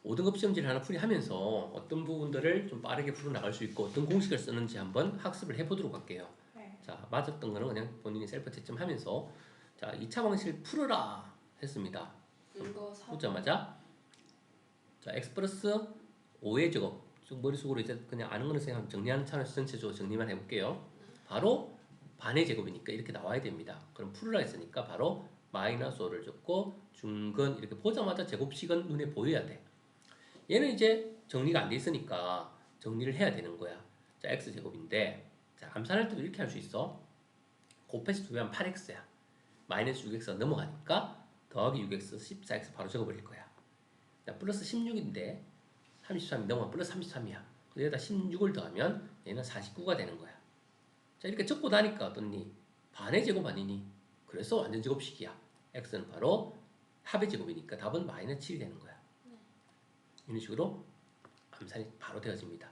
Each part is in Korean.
5등급 시험지를 하나 풀이하면서 어떤 부분들을 좀 빠르게 풀어나갈 수 있고 어떤 공식을 쓰는지 한번 학습을 해보도록 할게요. 네. 자, 맞았던 거는 그냥 본인이 셀프 채점하면서 자, 2차 방식을 풀어라 했습니다. 이거 4번. 풀자마자 자, x 플러스 5의 제곱 좀 머릿속으로 이제 그냥 아는 거는 생각 정리하는 차원에서 전체적으로 정리만 해볼게요. 바로 반의 제곱이니까 이렇게 나와야 됩니다. 그럼 풀으라 했으니까 바로 마이너스 5를 적고 중근 이렇게 보자마자 제곱식은 눈에 보여야 돼. 얘는 이제 정리가 안 돼 있으니까 정리를 해야 되는 거야. 자, x제곱인데 자, 암산할 때도 이렇게 할 수 있어. 곱해서 2배하면 8x야. 마이너스 6x가 넘어가니까 더하기 6x 14x 바로 적어버릴 거야. 자, 플러스 16인데 33이 넘어가면 플러스 33이야. 여기다 16을 더하면 얘는 49가 되는 거야. 자, 이렇게 적고 나니까 어떻니? 반의 제곱 아니니? 그래서 완전 제곱식이야. x는 바로 합의 제곱이니까 답은 마이너스 7이 되는 거야. 이런 식으로 암산이 바로 되어집니다.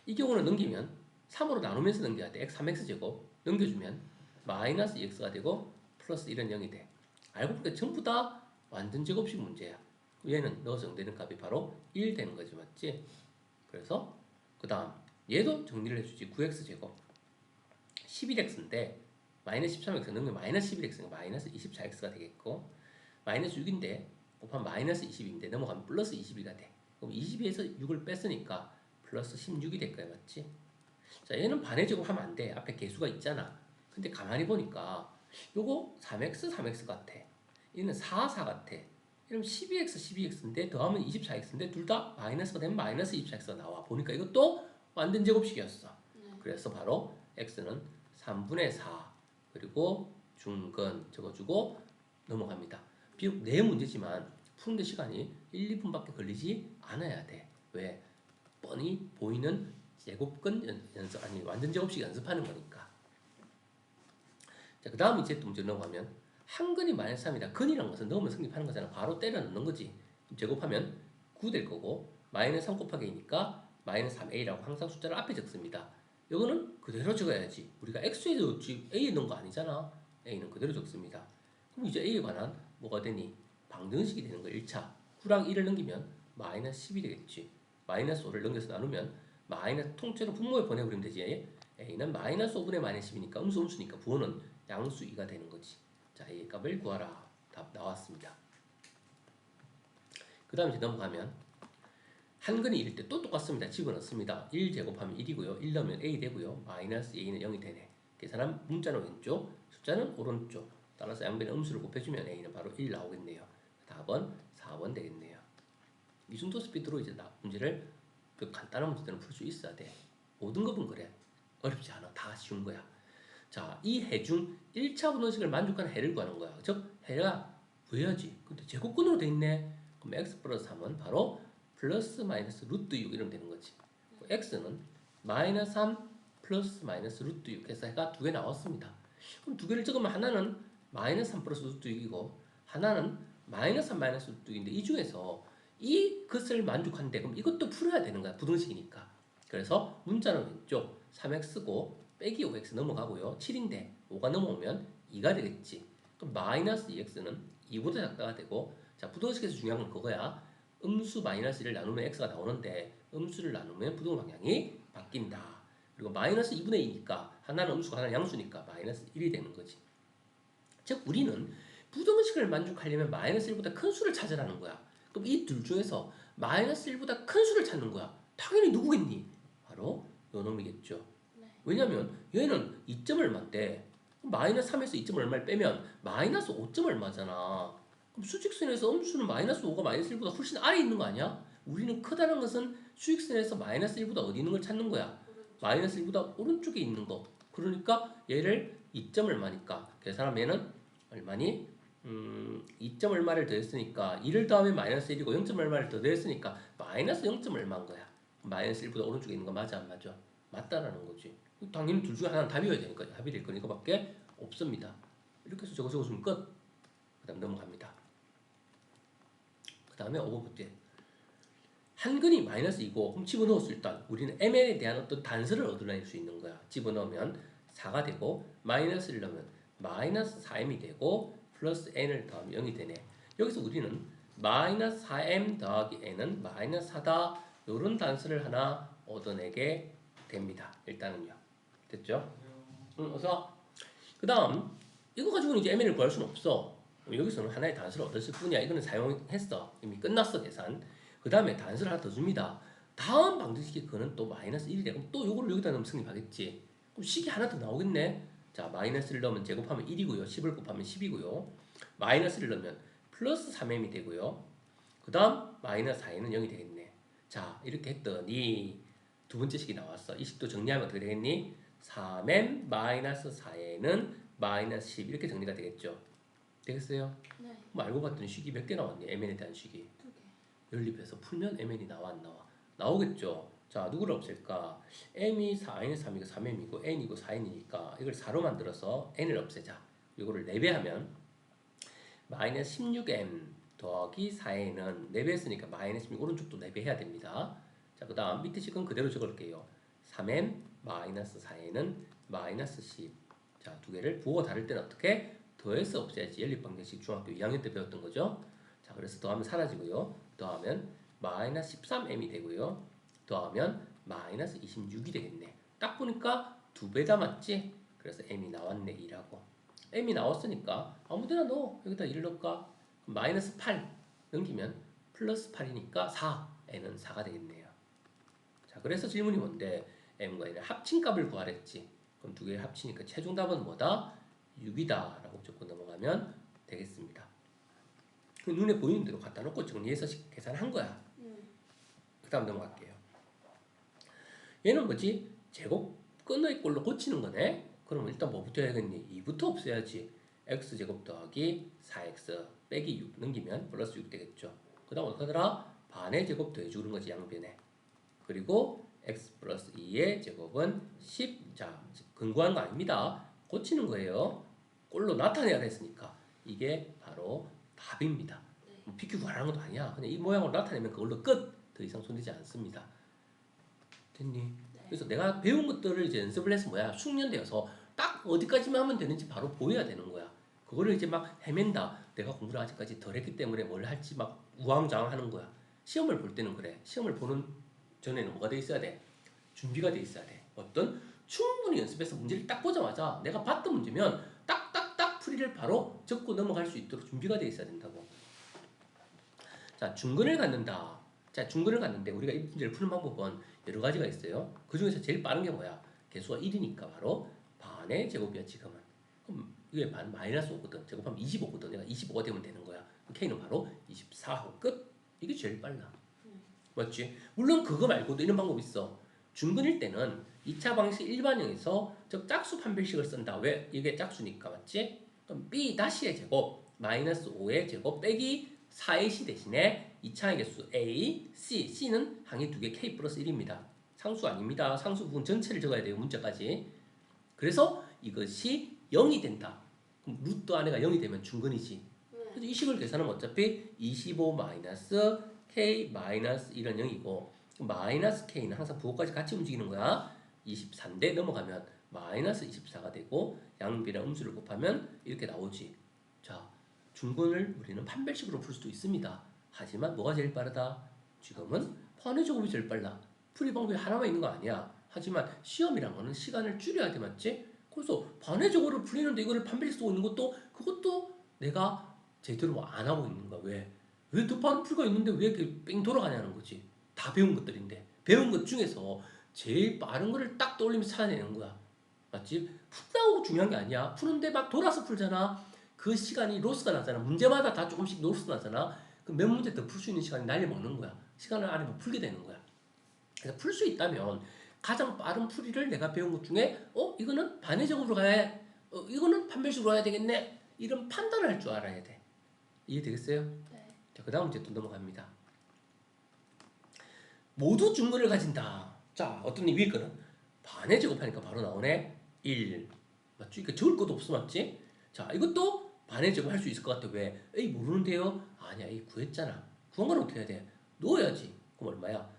이 경우는 넘기면 3으로 나누면서 넘겨야 돼. x 3x제곱 넘겨주면 마이너스 2x가 되고 플러스 1은 0이 돼. 알고 보니까 전부 다 완전 제곱식 문제야. 얘는 넣어서 정되는 값이 바로 1 되는 거지, 맞지? 그래서 그 다음 얘도 정리를 해주지. 9x제곱 11x인데 마이너스 13x 넣으면 마이너스 11x니까 마이너스 24x가 되겠고 마이너스 6인데 곱하면 마이너스 20인데 넘어가면 플러스 21가 돼. 그럼 22에서 6을 뺐으니까 플러스 16이 될 거야, 맞지? 자, 얘는 반의 제곱 하면 안 돼. 앞에 개수가 있잖아. 근데 가만히 보니까 요거 3x, 3x 같아. 얘는 4, 4 같아. 이러면 12x, 12x인데 더하면 24x인데 둘 다 마이너스가 되면 마이너스 24x가 나와. 보니까 이것도 완전 제곱식이었어. 그래서 바로 x는 3분의 4 그리고 중근 적어주고 넘어갑니다. 비록 네 문제지만 푸는데 시간이 1, 2분밖에 걸리지 않아야 돼. 왜? 뻔히 보이는 제곱근 연습 아니 완전 제곱식 연습하는 거니까. 자, 그 다음 이제 또 문제 넘어가면 한근이 마이너스 3이다. 근이란 것은 넣으면 성립하는 거잖아. 바로 때려 넣는 거지. 제곱하면 9 될 거고 마이너스 3 곱하기 A니까 마이너스 3A라고 항상 숫자를 앞에 적습니다. 이거는 그대로 적어야지. 우리가 X에 넣었지 A에 넣은 거 아니잖아. A는 그대로 적습니다. 그럼 이제 A에 관한 뭐가 되니? 방정식이 되는 거 1차. 9랑 1을 넘기면 마이너스 10이 되겠지. 마이너스 5를 넘겨서 나누면 마이너스 통째로 분모에 보내버리면 되지. A는 마이너스 5분의 마이너스 10이니까 음수니까 부호는 양수 2가 되는 거지. 자, A 값을 구하라. 답 나왔습니다. 그 다음 이제 넘어가면 한근이 1일 때 또 똑같습니다. 집어넣습니다. 1 제곱하면 1이고요. 1 넣으면 A 되고요. 마이너스 A는 0이 되네. 계산하면 문자는 왼쪽, 숫자는 오른쪽. 따라서 양변의 음수를 곱해주면 A는 바로 1 나오겠네요. 답은 4번 되겠네요. 이 정도 스피드로 이제 문제를 그 간단한 문제들은 풀 수 있어야 돼. 5등급은 그래. 어렵지 않아. 다 쉬운 거야. 자, 이 해 중 1차 분원식을 만족하는 해를 구하는 거야. 즉, 해가 구해야지. 근데 제곱근으로 돼 있네. 그럼 x 플러스 3은 바로 플러스 마이너스 루트 6 이러면 되는 거지. x는 마이너스 3 플러스 마이너스 루트 6 해서 해가 두 개 나왔습니다. 그럼 두 개를 적으면 하나는 마이너스 3 플러스 루트 6이고 하나는 마이너스 3 마이너스 루트 6인데 이 중에서 이 것을 만족한데 그럼 이것도 풀어야 되는 거야. 부등식이니까. 그래서 문자는 왼쪽 3x고 빼기 5x 넘어가고요. 7인데 5가 넘어오면 2가 되겠지. 그럼 마이너스 2x는 2보다 작다가 되고 자, 부등식에서 중요한 건 그거야. 음수 마이너스 1을 나누면 x가 나오는데 음수를 나누면 부등 방향이 바뀐다. 그리고 마이너스 2분의 2니까 하나는 음수고 하나는 양수니까 마이너스 1이 되는 거지. 즉 우리는 부등식을 만족하려면 마이너스 1보다 큰 수를 찾으라는 거야. 그럼 이 둘 중에서 마이너스 1보다 큰 수를 찾는 거야. 당연히 누구겠니? 바로 요놈이겠죠. 왜냐면 얘는 2점 얼마인데 마이너스 3에서 2점 얼마를 빼면 마이너스 5점 얼마잖아. 그럼 수직선에서 음수는 마이너스 5가 마이너스 1보다 훨씬 아래에 있는 거 아니야? 우리는 크다는 것은 수직선에서 마이너스 1보다 어디 있는 걸 찾는 거야? 마이너스 1보다 오른쪽에 있는 거. 그러니까 얘를 2점 얼마니까 계산하면 얘는 얼마니? 2점 얼마를 더했으니까 1을 더하면 마이너스 1이고 0점 얼마를 더 더했으니까 마이너스 0점 얼마인 거야. 마이너스 1보다 오른쪽에 있는 거 맞아 안 맞아? 맞다라는 거지. 당연히 둘 중에 하나는 답이어야 되니까 답이 될 거니까 밖에 없습니다. 이렇게 해서 적어주면 끝. 그 다음 넘어갑니다. 그 다음에 5번 문제. 한근이 마이너스 2고 그럼 집어넣었을 때 우리는 mn에 대한 어떤 단서를 얻어낼 수 있는 거야. 집어넣으면 4가 되고 마이너스를 넣으면 마이너스 4m이 되고 플러스 n을 더하면 0이 되네. 여기서 우리는 마이너스 4m 더하기 n은 마이너스 4다. 요런 단수를 하나 얻어내게 됩니다. 일단은요. 됐죠? 그래서 그 다음 이거 가지고는 이제 mn을 구할 수는 없어. 여기서는 하나의 단수를 얻었을 뿐이야. 이거는 사용했어. 이미 끝났어 계산. 그 다음에 단수를 하나 더 줍니다. 다음 방정식이 그거는 또 마이너스 1이래. 그럼 또 요거를 여기다 넣으면 성립하겠지. 그럼 식이 하나 더 나오겠네. 자, 마이너스를 넣으면 제곱하면 1이고요. 10을 곱하면 10이고요. 마이너스를 넣으면 플러스 3m이 되고요. 그 다음 마이너스 4m은 0이 되겠네. 자, 이렇게 했더니 두 번째 식이 나왔어. 이 식도 정리하면 어떻게 되겠니? 3m 마이너스 4m은 마이너스 10 이렇게 정리가 되겠죠. 되겠어요? 네. 뭐 알고 봤더니 식이 몇 개 나왔니? mn에 대한 식이. 2개. 연립해서 풀면 mn이 나와 안 나와? 나오겠죠. 자, 누구를 없앨까? m이 4n이 3이고 3m이고 n이고 4n이니까 이걸 4로 만들어서 n을 없애자. 이거를 4배하면 마이너스 16m 더하기 4n은 4배 했으니까 마이너스 16 오른쪽도 4배 해야 됩니다. 자, 그 다음 밑에 식은 그대로 적을게요. 3m 마이너스 4n은 마이너스 10. 자, 두 개를 부호가 다를 때는 어떻게? 더해서 없애야지. 연립방정식 중학교 2학년 때 배웠던 거죠. 자, 그래서 더하면 사라지고요. 더하면 마이너스 13m이 되고요. 더하면 마이너스 26이 되겠네. 딱 보니까 2배다 맞지? 그래서 m이 나왔네 2라고. m이 나왔으니까 아무데나 넣어. 여기다 1을 넣을까? 마이너스 8 넘기면 플러스 8이니까 4. n은 4가 되겠네요. 자, 그래서 질문이 뭔데? m과 n의 합친값을 구하랬지. 그럼 두 개를 합치니까 최종 답은 뭐다? 6이다 라고 적고 넘어가면 되겠습니다. 그 눈에 보이는 대로 갖다 놓고 정리해서 계산한 거야. 그 다음 넘어갈게요. 얘는 뭐지? 제곱 끊의 꼴로 고치는 거네. 그러면 일단 뭐부터 해야겠니? 2부터 없애야지. x제곱 더하기 4x 빼기 6 넘기면 플러스 6 되겠죠. 그 다음 어떻게 하더라? 반의 제곱 더해주는 거지 양변에. 그리고 x 플러스 2의 제곱은 10. 자, 근거한 거 아닙니다. 고치는 거예요. 꼴로 나타내야 됐으니까. 이게 바로 답입니다. 뭐 PQ 구하라는 것도 아니야. 그냥 이 모양으로 나타내면 그걸로 끝. 더 이상 손대지 않습니다. 됐니? 네. 그래서 내가 배운 것들을 이제 연습을 해서 뭐야? 숙련되어서 딱 어디까지만 하면 되는지 바로 보여야 되는 거야. 그거를 이제 막 헤맨다. 내가 공부를 아직까지 덜 했기 때문에 뭘 할지 막 우왕좌왕하는 거야. 시험을 볼 때는 그래. 시험을 보는 전에는 뭐가 돼 있어야 돼? 준비가 돼 있어야 돼. 어떤 충분히 연습해서 문제를 딱 보자마자 내가 봤던 문제면 딱딱딱 풀이를 바로 적고 넘어갈 수 있도록 준비가 돼 있어야 된다고. 자, 중근을 갖는다. 자, 중근을 갖는데 우리가 이 문제를 푸는 방법은 여러 가지가 있어요. 그 중에서 제일 빠른 게 뭐야? 개수가 1이니까 바로 반의 제곱이야 지금은. 그럼 이게 반 마이너스 5거든. 제곱하면 25거든. 내가 25가 되면 되는 거야. K는 바로 24하고 끝. 이게 제일 빨라. 맞지? 물론 그거 말고도 이런 방법이 있어. 중근일 때는 2차 방식 일반형에서 즉 짝수 판별식을 쓴다. 왜? 이게 짝수니까 맞지? 그럼 B 다시의 제곱 마이너스 5의 제곱 빼기 4의 C 대신에 2차의 개수 A, C, C는 항이 2개 K 플러스 1입니다. 상수 아닙니다. 상수 부분 전체를 적어야 돼요. 문자까지. 그래서 이것이 0이 된다. 그럼 루트 안에가 0이 되면 중근이지. 그래서 이 식을 계산하면 어차피 25 마이너스 K 마이너스 1은 0이고 마이너스 K는 항상 부호까지 같이 움직이는 거야. 24인데 넘어가면 마이너스 24가 되고 양비랑 음수를 곱하면 이렇게 나오지. 자, 중근을 우리는 판별식으로 풀 수도 있습니다. 하지만 뭐가 제일 빠르다? 지금은 반의 제곱이 제일 빨라. 풀이 방법이 하나만 있는 거 아니야. 하지만 시험이란 거는 시간을 줄여야 돼, 맞지? 그래서 반의 제곱을 풀리는데 이거를 판별식 쓰고 있는 것도 그것도 내가 제대로 뭐 안 하고 있는 거야. 왜? 왜 더 빠른 풀가 있는데 왜 이렇게 뺑 돌아가냐는 거지. 다 배운 것들인데 배운 것 중에서 제일 빠른 거를 딱 떠올리면서 찾아내는 거야. 맞지? 푼다고 중요한 게 아니야. 푸는데 막 돌아서 풀잖아. 그 시간이 로스가 나잖아. 문제마다 다 조금씩 로스 나잖아. 그 몇 문제 더 풀 수 있는 시간이 날려먹는 거야. 시간을 안에 뭐 풀게 되는 거야. 그래서 풀 수 있다면 가장 빠른 풀이를 내가 배운 것 중에 이거는 반의적으로 가야 해. 이거는 판별식으로 가야 되겠네. 이런 판단을 할 줄 알아야 돼. 이해되겠어요? 네. 자, 그 다음 문제 또 넘어갑니다. 모두 중근을 가진다. 자, 어떤 위에 거는 반의 제곱하니까 바로 나오네. 1. 맞지? 그러니까 적을 것도 없어, 맞지? 자, 이것도 반의 제곱 할 수 있을 것 같아. 왜? 에이, 모르는데요? 아니야, 이 구했잖아. 구한 건 어떻게 해야 돼? 넣어야지. 그럼 얼마야?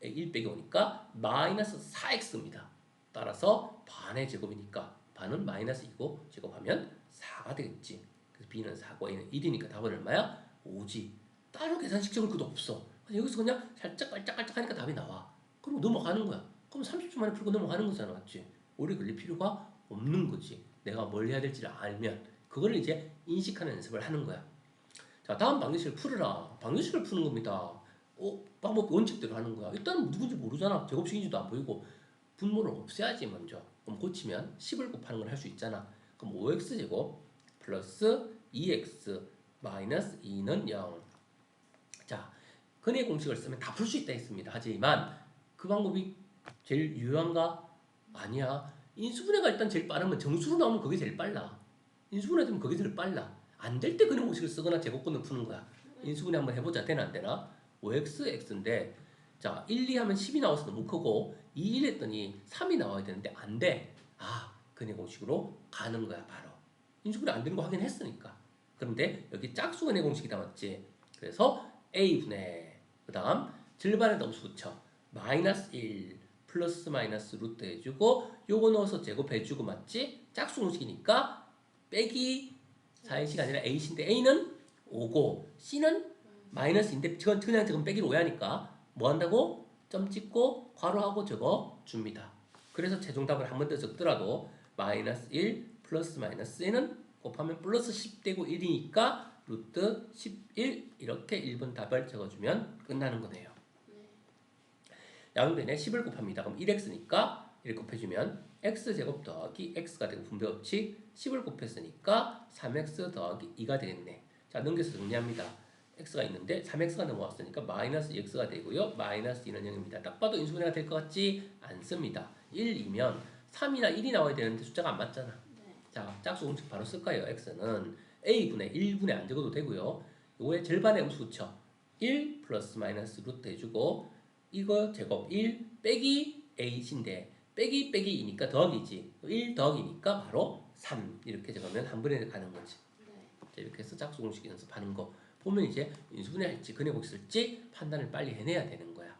1 빼기 오니까 마이너스 4x입니다. 따라서 반의 제곱이니까 반은 마이너스 2고 제곱하면 4가 되겠지. 그래서 b는 4고 a는 1이니까 답은 얼마야? 5지. 따로 계산식적으로 그도 없어. 여기서 그냥 살짝 깔짝깔짝 하니까 답이 나와. 그럼 넘어가는 거야. 그럼 30초 만에 풀고 넘어가는 거잖아, 맞지? 오래 걸릴 필요가 없는 거지. 내가 뭘 해야 될지를 알면 그거를 이제 인식하는 연습을 하는 거야. 자, 다음 방정식을 풀어라. 방정식을 푸는 겁니다. 방법 원칙대로 하는 거야. 일단 누군지 모르잖아. 제곱식인지도 안 보이고 분모를 없애야지 먼저. 그럼 고치면 10을 곱하는 걸 할 수 있잖아. 그럼 5x제곱 플러스 2x 마이너스 2는 0. 자, 근의 공식을 쓰면 다 풀 수 있다 했습니다. 하지만 그 방법이 제일 유효한가? 아니야. 인수분해가 일단 제일 빠르면 정수로 나오면 그게 제일 빨라. 인수분해 되면 그게 제일 빨라. 안 될 때 근의 공식을 쓰거나 제곱근을 푸는 거야. 인수분해 한번 해보자. 되나 안 되나? 5x, x인데 자, 1, 2 하면 10이 나와서 너무 크고 2, 1 했더니 3이 나와야 되는데 안 돼. 아, 근의 공식으로 가는 거야 바로. 인수분해 안 되는 거 확인했으니까. 그런데 여기 짝수 근의 공식이다 맞지? 그래서 a분의 그 다음 절반의 넘수 붙여 마이너스 1 플러스 마이너스 루트 해주고 요거 넣어서 제곱해주고 맞지? 짝수 공식이니까 빼기 4인치가 아니라 a인데 a는 5고 c는 마이너스인데 그냥 지금 빼기로 5야니까 뭐 한다고? 점 찍고 괄호하고 적어 줍니다. 그래서 최종답을 한 번 더 적더라도 마이너스 1 플러스 마이너스 c는 곱하면 플러스 10 되고 1이니까 루트 11 이렇게 1번 답을 적어주면 끝나는 거네요. 양변에 10을 곱합니다. 그럼 1x니까 1 곱해주면 x제곱 더하기 x가 되고 분배법칙 10을 곱했으니까 3x 더하기 2가 되겠네. 자, 넘겨서 정리합니다. x가 있는데 3x가 넘어왔으니까 마이너스 2x가 되고요. 마이너스 2는 0입니다. 딱 봐도 인수분해가 될 것 같지 않습니다. 1이면 3이나 1이 나와야 되는데 숫자가 안 맞잖아. 자, 짝수 공식 바로 쓸까요? x는 a분의 1분의 안 적어도 되고요. 요거의 절반의 음수 붙여 1 플러스 마이너스 루트 해주고 이거 제곱 1 빼기 a인데 빼기 빼기이니까 더하기지 1 더하기니까 바로 3 이렇게 적으면 한 번에 가는 거지. 자, 이렇게 해서 짝수 공식 연습하는 거 보면 이제 인수분해 할지 근의 공식 쓸지 판단을 빨리 해내야 되는 거야.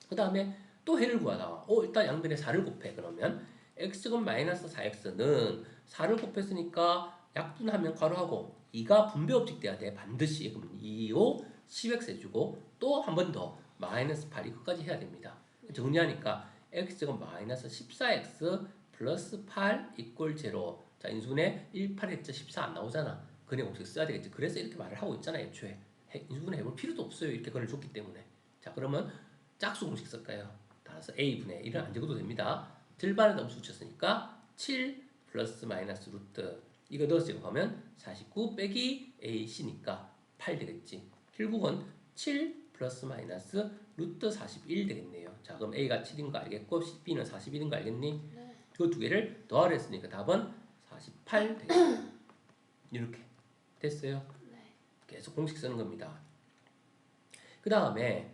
그 다음에 또 해를 구하라. 일단 양변에 4를 곱해. 그러면 x제곱 마이너스 4x는 4를 곱했으니까 약분하면 괄호하고 2가 분배법칙 돼야 돼. 반드시. 그럼 2, 5, 10x 해주고 또 한 번 더 마이너스 8 이거까지 해야 됩니다. 정리하니까 x제곱 마이너스 14x 플러스 8 이꼴 제로. 자, 인수분해 1, 8 했죠. 14 안 나오잖아. 근의 공식 써야 되겠지. 그래서 이렇게 말을 하고 있잖아. 애초에. 인수분해 해볼 필요도 없어요. 이렇게 근을 줬기 때문에. 자, 그러면 짝수 공식 쓸까요? 따라서 a분의 1은 안 적어도 됩니다. 절반을 넘수 붙였으니까 7 플러스 마이너스 루트 이거 넣어서 제곱하면 49 빼기 ac니까 8 되겠지. 결국은 7 플러스 마이너스 루트 41 되겠네요. 자, 그럼 a가 7인 거 알겠고 b는 41인 거 알겠니? 네. 그 두 개를 더하려 했으니까 답은 48 되겠네요. 이렇게 됐어요? 네. 계속 공식 쓰는 겁니다. 그 다음에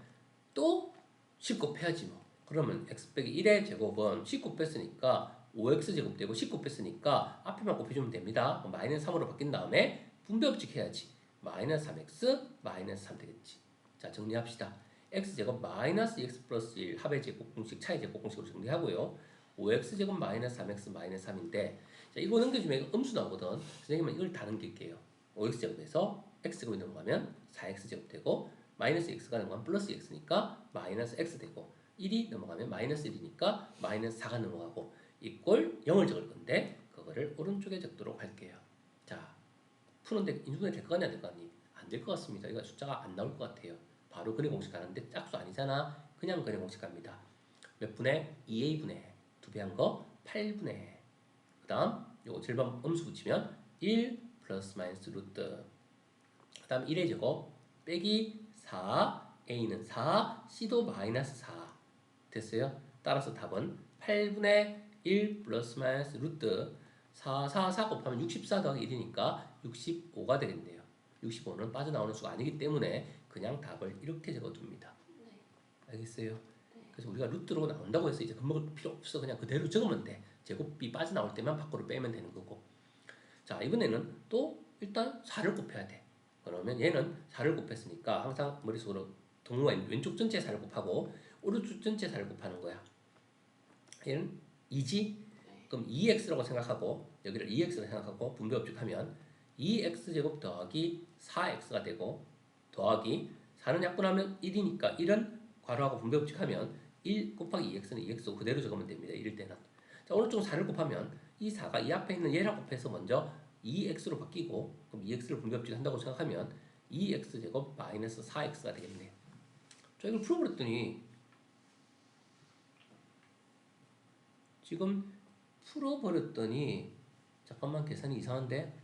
또 10 곱해야지 뭐. 그러면 x 빼기 1의 제곱은 10 곱했으니까 5x 제곱 되고 10 곱했으니까 앞에만 곱해주면 됩니다. 마이너스 3으로 바뀐 다음에 분배법칙 해야지. 마이너스 3x 마이너스 3 되겠지. 자, 정리합시다. x제곱 마이너스 2x 플러스 1 합의 제곱 공식 차이 제곱 공식으로 정리하고요. 5x 제곱 마이너스 3x 마이너스 3인데 자, 이거 넘겨주면 음수 나오거든. 선생님은 이걸 다 넘길게요. 5x 제곱에서 x 제곱이 넘어가면 4x 제곱 되고 마이너스 x가 넘어가면 플러스 x니까 마이너스 x 되고 1이 넘어가면 마이너스 1이니까 마이너스 4가 넘어가고 이꼴 0을 적을 건데 그거를 오른쪽에 적도록 할게요. 자, 푸는데 인수분해 될 거 아니야, 될 거 아니? 안 될 것 같습니다. 이거 숫자가 안 나올 것 같아요. 바로 근의 공식 가는데 짝수 아니잖아. 그냥 근의 공식 갑니다. 몇 분의 2a분의 2배 한 거 8분의 그 다음 요거 절반 음수 붙이면 1 플러스 마이너스 루트 그 다음 1의 제곱 빼기 4 a는 4 c도 마이너스 4 됐어요? 따라서 답은 8분의 1 플러스 마이너스 루트 4, 4, 4 곱하면 64 더하기 1이니까 65가 되겠네요. 65는 빠져나오는 수가 아니기 때문에 그냥 답을 이렇게 적어둡니다. 네. 알겠어요? 네. 그래서 우리가 루트로 나온다고 해서 이제 겁먹을 필요 없어. 그냥 그대로 적으면 돼. 제곱비 빠져나올 때만 밖으로 빼면 되는 거고. 자, 이번에는 또 일단 4를 곱해야 돼. 그러면 얘는 4를 곱했으니까 항상 머릿속으로 동호가 왼쪽 전체 4를 곱하고 오른쪽 전체 4를 곱하는 거야. 얘는 2지? 그럼 2x라고 생각하고 여기를 2x라고 생각하고 분배법칙 하면 2x제곱 더하기 4x가 되고 더하기 4는 약분하면 1이니까 1은 괄호하고 분배법칙 하면 1 곱하기 2x는 2x고 그대로 적으면 됩니다. 이럴 때는. 자, 오른쪽 4를 곱하면 이 4가 이 앞에 있는 얘랑 곱해서 먼저 2x로 바뀌고 그럼 2x를 분배법칙 한다고 생각하면 2x제곱 마이너스 4x가 되겠네요. 자, 이걸 풀어버렸더니 지금 잠깐만 계산이 이상한데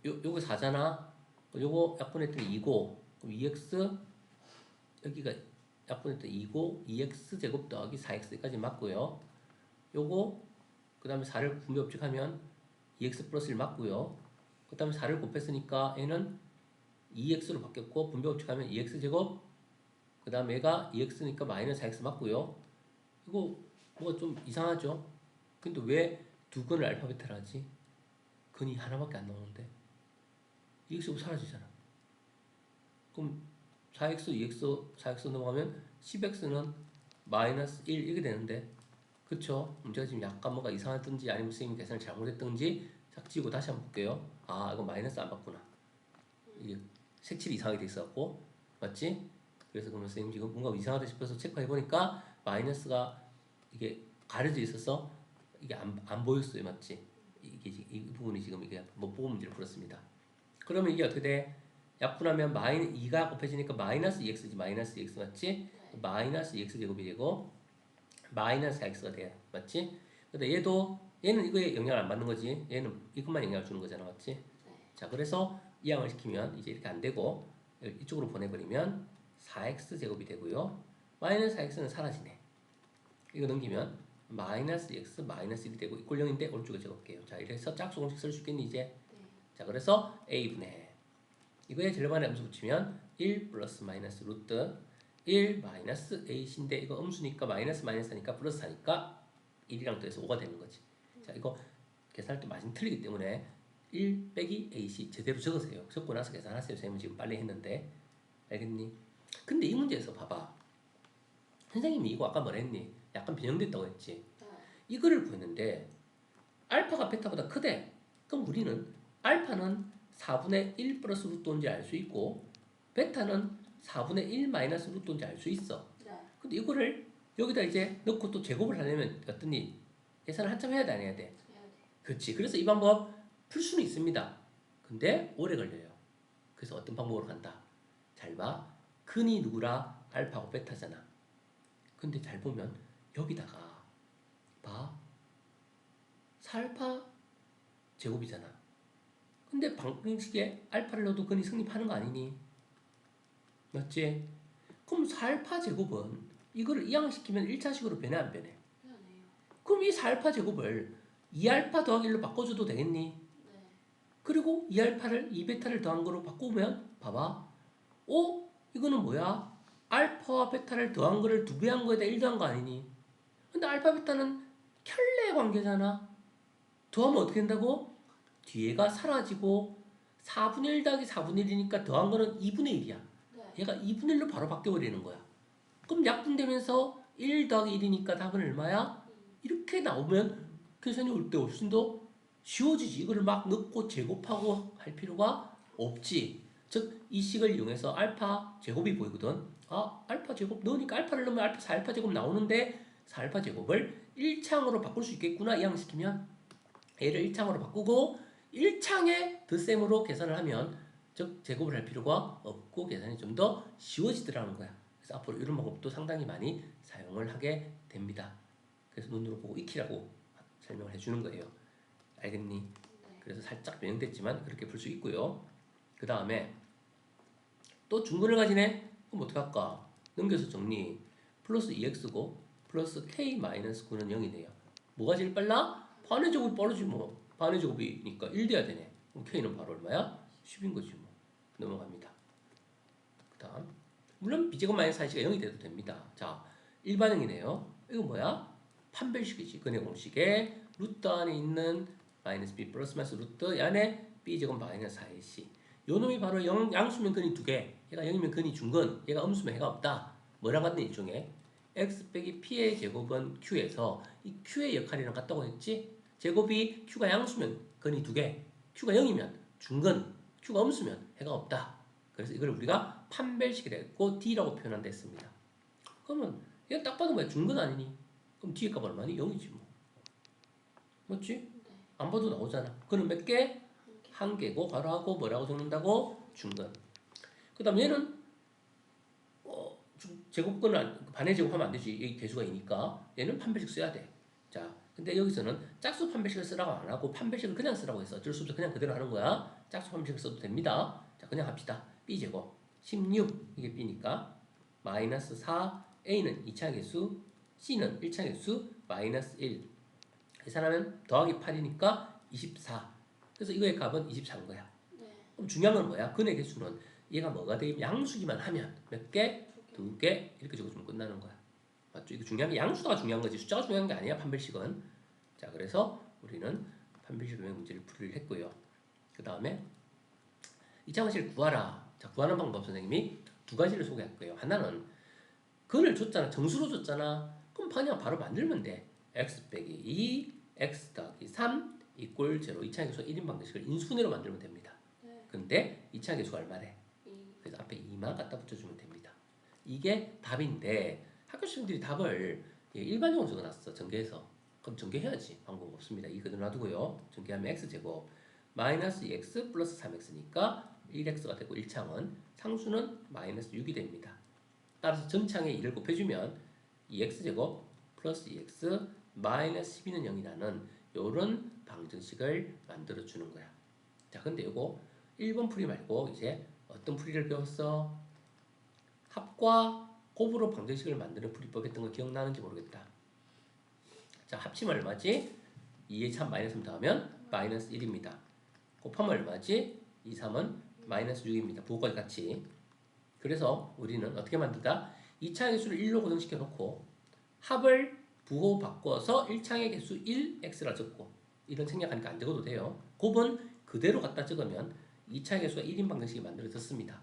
요거 4잖아. 요거 약분했더니 2고 그럼 2x 여기가 약분했더니 2고 2x 제곱 더하기 4x까지 맞고요. 요거 그 다음에 4를 분배법칙 하면 2x 플러스 1 맞고요. 그 다음에 4를 곱했으니까 얘는 2x로 바뀌었고 분배법칙 하면 2x 제곱 그 다음에 얘가 2x니까 마이너스 4x 맞고요. 이거 뭐가 좀 이상하죠? 근데 왜 두 근을 알파 베타를 하지? 근이 하나밖에 안 나오는데 2x가 사라지잖아. 그럼 4x, 2x, 4x 넘어가면 10x는 마이너스 1 이렇게 되는데 그쵸? 문제가 지금 약간 뭐가 이상하든지 아니면 선생님이 계산을 잘못했든지 삭지우고 다시 한번 볼게요. 아 이거 마이너스 안 받구나. 이게 색칠이 이상하게 돼 있었고 맞지? 그래서 그러면 선생님 지금 뭔가 이상하다 싶어서 체크해보니까 마이너스가 이게 가려져 있어서 이게 안 보였어요. 맞지? 이 부분이 지금 이게 못 보고 문제를 풀었습니다. 그러면 이게 어떻게 돼? 약분하면 2가 곱해지니까 마이너스 2x지 마이너스 2x 맞지? 마이너스 2x 제곱이 되고 마이너스 4x가 돼요. 맞지? 근데 얘는 이거에 영향을 안 받는 거지. 얘는 이것만 영향을 주는 거잖아. 맞지? 자, 그래서 이항을 시키면 이제 이렇게 안 되고 이쪽으로 보내버리면 4x 제곱이 되고요. 마이너스 4x는 사라지네. 이거 넘기면 마이너스 x 마이너스 1이 되고 이꼴 0인데 오른쪽에 적을게요. 자, 이래서 짝수 공식 쓸 수 있겠니 이제? 자, 그래서 a분의 이거에 절반의 음수 붙이면 1 플러스 마이너스 루트 1 마이너스 a인데 이거 음수니까 마이너스 마이너스니까 플러스 하니까 1이랑 더해서 5가 되는 거지. 자, 이거 계산할 때 많이 틀리기 때문에 1 빼기 ac 제대로 적으세요. 적고 나서 계산하세요. 선생님은 지금 빨리 했는데 알겠니? 근데 이 문제에서 봐봐. 선생님이 이거 아까 뭐랬니? 약간 변형됐다고 했지. 이거를 구했는데 알파가 베타보다 크대. 그럼 우리는 알파는 4분의 1 플러스 루트인지 알 수 있고 베타는 4분의 1 마이너스 루트인지 알 수 있어. 근데 이거를 여기다 이제 넣고 또 제곱을 하려면 어떠니? 계산을 한참 해야 돼, 안 해야 돼? 그렇지. 그래서 이 방법 풀 수는 있습니다. 근데 오래 걸려요. 그래서 어떤 방법으로 간다? 잘 봐. 근이 누구라? 알파고 베타잖아. 근데 잘 보면 여기다가 봐. 4알파 제곱이잖아. 근데 방정식에 알파를 넣어도 근이 성립하는 거 아니니? 맞지? 그럼 4알파 제곱은 이거를 이항시키면 1차식으로 변해 안 변해? 그럼 이 4알파 제곱을 2알파 더하기 1로 바꿔줘도 되겠니? 그리고 2알파를 2베타를 더한 거로 바꾸면 봐봐. 이거는 뭐야? 알파와 베타를 더한 거를 2배 한 거에다 1 더한 거 아니니? 근데 알파 베타는 켤레 관계잖아. 더하면 어떻게 된다고? 뒤에가 사라지고 4분의 1 더하기 4분의 1이니까 더한 거는 2분의 1이야. 얘가 2분의 1로 바로 바뀌어버리는 거야. 그럼 약분되면서 1 더하기 1이니까 답은 얼마야? 이렇게 나오면 계산이 올 때 훨씬 더 쉬워지지. 이거를 막 넣고 제곱하고 할 필요가 없지. 즉, 이 식을 이용해서 알파 제곱이 보이거든. 알파 제곱 넣으니까 알파를 넣으면 알파 4알파 제곱 나오는데 4알파 제곱을 1창으로 바꿀 수 있겠구나. 이항시키면 얘를 1창으로 바꾸고 1창에 덧셈으로 계산을 하면 즉 제곱을 할 필요가 없고 계산이 좀 더 쉬워지더라는 거야. 그래서 앞으로 이런 방법도 상당히 많이 사용을 하게 됩니다. 그래서 눈으로 보고 익히라고 설명을 해주는 거예요. 알겠니? 그래서 살짝 변형됐지만 그렇게 풀 수 있고요. 그 다음에 또 중근을 가지네? 그럼 어떡할까? 넘겨서 정리. 플러스 2x고 플러스 k-9는 0이네요. 뭐가 제일 빨라? 반의 제곱이 빠르지 뭐. 반의 제곱이니까 1 돼야 되네. 그럼 k는 바로 얼마야? 10인 거지 뭐. 넘어갑니다. 그 다음 물론 b제곱 마이너스 4c가 0이 돼도 됩니다. 자, 일반형이네요. 이거 뭐야? 판별식이지. 근의 공식에 루트 안에 있는 마이너스 b 플러스 마이너스 루트 안에 b제곱 마이너스 4ac. 요 놈이 바로 양수면 근이 2개. 얘가 0이면 근이 중근. 얘가 음수면 해가 없다. 뭐랑 같은 일종의 x 빼기 p의 제곱은 q에서 이 q의 역할이랑 같다고 했지? 제곱이 q가 양수면 근이 2개. q가 0이면 중근. Q가 음수면 해가 없다. 그래서 이걸 우리가 판별식이라 했고 D라고 표현한다 했습니다. 그러면 얘 딱 봐도 뭐야? 중근 아니니? 그럼 뒤에 값 얼마니? 0이지 뭐. 맞지? 안 봐도 나오잖아. 그럼 몇 개? 한 개고 바로 하고 뭐라고 적는다고? 중근. 그 다음 얘는 제곱근은 반의 제곱하면 안 되지. 여기 개수가 2니까 얘는 판별식 써야 돼. 자, 근데 여기서는 짝수 판별식을 쓰라고 안 하고 판별식을 그냥 쓰라고 했어. 어쩔 수 없어. 그냥 그대로 하는 거야. 짝수 판별식을 써도 됩니다. 자, 그냥 합시다. B제곱 16 이게 B니까 마이너스 4 A는 2차 개수 C는 1차 개수 마이너스 1 계산하면 더하기 8이니까 24. 그래서 이거의 값은 24인 거야. 그럼 중요한 건 뭐야? 근의 개수는 얘가 뭐가 되면 양수기만 하면 몇 개? 2개 이렇게 적어주면 끝나는 거야. 맞죠? 이거 중요한 게 양수가 중요한 거지 숫자가 중요한 게 아니야 판별식은. 자, 그래서 우리는 판별식의 문제를 풀이를 했고요. 그 다음에 2차 원식을 구하라. 자, 구하는 방법 선생님이 두 가지를 소개할 거예요. 하나는 근을 줬잖아. 정수로 줬잖아. 그럼 그냥 바로 만들면 돼. x 빼기 2, x 더하기 3 이꼴 0. 2차 계수 1인 방정식을 인수분해로 만들면 됩니다. 근데 2차 계수가 얼마래? 그래서 앞에 2만 갖다 붙여주면 됩니다. 이게 답인데 학교 sinh 들이 답을 일반적으로 적어놨어. 전개해서. 그럼 전개해야지. 방법 없습니다. 이 그대로 놔두고요. 전개하면 x제곱 마이너스 2x 플러스 3x니까 1x가 되고 1창은 상수는 마이너스 6이 됩니다. 따라서 전창에 2를 곱해주면 2x제곱 플러스 2x 마이너스 12는 0이 나는 요런 방정식을 만들어주는 거야. 자, 근데 요거 1번 풀이 말고 이제 어떤 풀이를 배웠어? 합과 곱으로 방정식을 만드는 풀이법 했던 거 기억나는지 모르겠다. 자, 합치면 얼마지? 2에 3 마이너스 3 더하면 마이너스 1입니다. 곱하면 얼마지? 2, 3은 마이너스 6입니다. 부호까지 같이. 그래서 우리는 어떻게 만든다? 2차의 개수를 1로 고정시켜 놓고 합을 부호 바꿔서 1창의 개수 1x라 적고 이런 생략하니까 안 적어도 돼요. 곱은 그대로 갖다 적으면 2차의 개수가 1인 방정식이 만들어졌습니다.